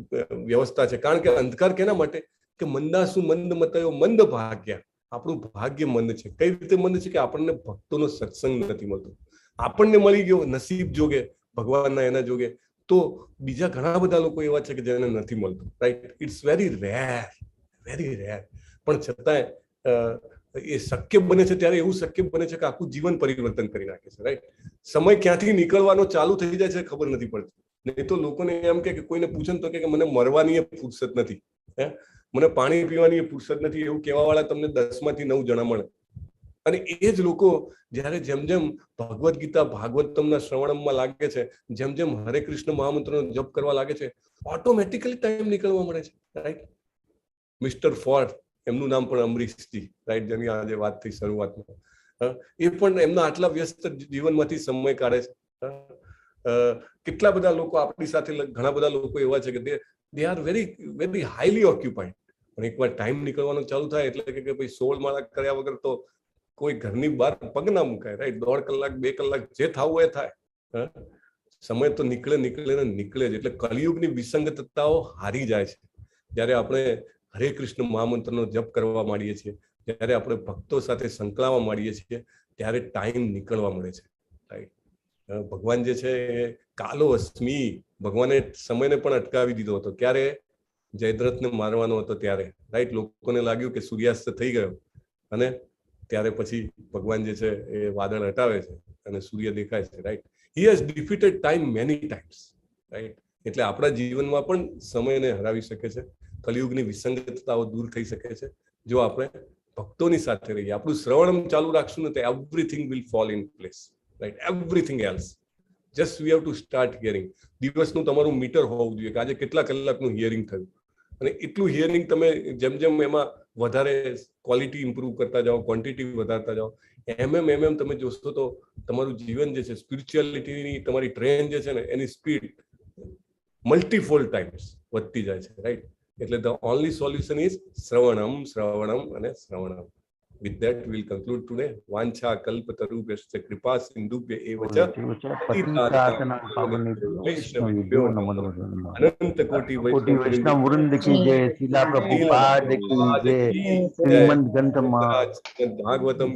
વ્યવસ્થા છે. કારણ કે અંધકાર કેના માટે? કે મંદાસુ મંદ મતયો મંદ ભાગ્યા. આપણું ભાગ્ય મંદ છે. કઈ રીતે મંદ છે? કે આપણને ભક્તોનો સત્સંગ નથી મળતો. આપણને મળી ગયો નસીબ જોગે, ભગવાનના એના જોગે, તો બીજા ઘણા બધા લોકો એવા છે કે જેને નથી મળતું, right? It's very rare, very rare. પણ છતાંય એ શક્ય બને છે ત્યારે એવું શક્ય બને છે કે આખું જીવન પરિવર્તન કરી નાખે છે, રાઈટ? સમય ક્યાંથી નીકળવાનો ચાલુ થઈ જાય છે ખબર નથી પડતી. નહીં તો લોકોને એમ કે કોઈને પૂછે તો કે મને મરવાની ફુરસત નથી, મને પાણી પીવાની ફુરસત નથી, એવું કહેવા વાળા તમને 10 માંથી 9 જણા મળે. અને એ જ લોકો જયારે જેમ જેમ ભગવદ્ ગીતા ભાગવતમના શ્રવણમાં લાગે છે, જેમ જેમ હરે કૃષ્ણ મહામંત્રનો જપ કરવા લાગે છે, ઓટોમેટિકલી ટાઈમ નીકળવા મળે છે, રાઈટ? મિસ્ટર ફોર્ડ, એમનું નામ પણ અમરીશજી, રાઈટ? જેની આજે વાત થઈ શરૂઆતમાં, એ પણ એમના આટલા વ્યસ્ત જીવનમાંથી સમય કાઢે છે. કેટલા બધા લોકો આપણી સાથે, ઘણા બધા લોકો એવા છે કે they are very very highly occupied, પણ એકવાર ટાઈમ નીકળવાનો ચાલુ થાય એટલે કે ભાઈ 16 માળા કર્યા વગર તો કોઈ ઘરની બહાર પગ ના મુકાય, રાઈટ? 1.5 કલાક 2 કલાક જે થવું એ થાય. સમય તો નીકળે ને નીકળે જ. એટલે કળિયુગની વિસંગતતાઓ હારી જાય છે જ્યારે આપણે હરે કૃષ્ણ મહામંત્રનો જપ કરવા માંડીએ છીએ, જ્યારે આપણે ભક્તો સાથે સંકળાવા માંડીએ છીએ, ત્યારે ટાઈમ નીકળવા મળે છે, રાઈટ? ભગવાન જે છે એ કાલો અસ્મી, ભગવાને સમયને પણ અટકાવી દીધો હતો. ક્યારે? જયદ્રથને મારવાનો હતો ત્યારે, રાઈટ? લોકોને લાગ્યું કે સૂર્યાસ્ત થઈ ગયો અને ત્યારે પછી ભગવાન જે છે એ વાદળ હટાવે છે અને સૂર્ય દેખાય છે, right? He has defeated time many times, right? એટલે આપણા જીવનમાં પણ સમયને હરાવી શકે છે. કલિયુગની વિસંગતતાઓ દૂર થઈ શકે છે જો આપણે ભક્તોની સાથે રહીએ. આપણું શ્રવણ ચાલુ રાખશું ને તો everything will fall in place, right? Everything else just V have to start hearing. દિવસનું તમારું મીટર હોવું જોઈએ કે આજે કેટલા કલાકનું હિયરિંગ થયું, અને એટલું હિયરિંગ તમે જેમ જેમ એમાં વધારે ક્વોલિટી ઇમ્પ્રૂવ કરતા જાઓ, ક્વોન્ટિટી વધારતા જાઓ, એમ તમે જોશો તો તમારું જીવન જે છે, સ્પિરિચ્યુઆલિટીની તમારી ટ્રેન જે છે ને એની સ્પીડ મલ્ટીફોલ્ડ ટાઈમ્સ વધતી જાય છે, રાઈટ? એટલે ધ ઓનલી સોલ્યુશન ઇઝ શ્રવણમ શ્રવણમ અને શ્રવણમ. With that, we'll conclude today. Vancha kalpatarubhyascha kripa sindhubhya eva cha अनंत कोटि वैष्णव वृंद की जय, शीला प्रभुपाद की जय, श्रीमद ग्रंथ भागवतम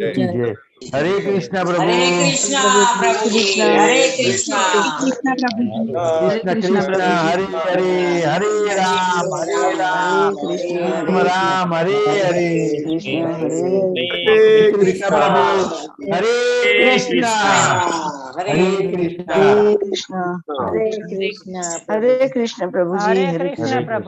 की जय। हरे कृष्ण प्रभु हरे कृष्णा प्रभु जी हरे कृष्णा कृष्ण प्रभु जी कृष्ण कृष्ण हरे हरे हरे राम राम हरे हरे कृष्ण हरे हरे कृष्ण प्रभु हरे कृष्णा हरे कृष्णा हरे कृष्ण प्रभु जी हरे कृष्ण प्रभु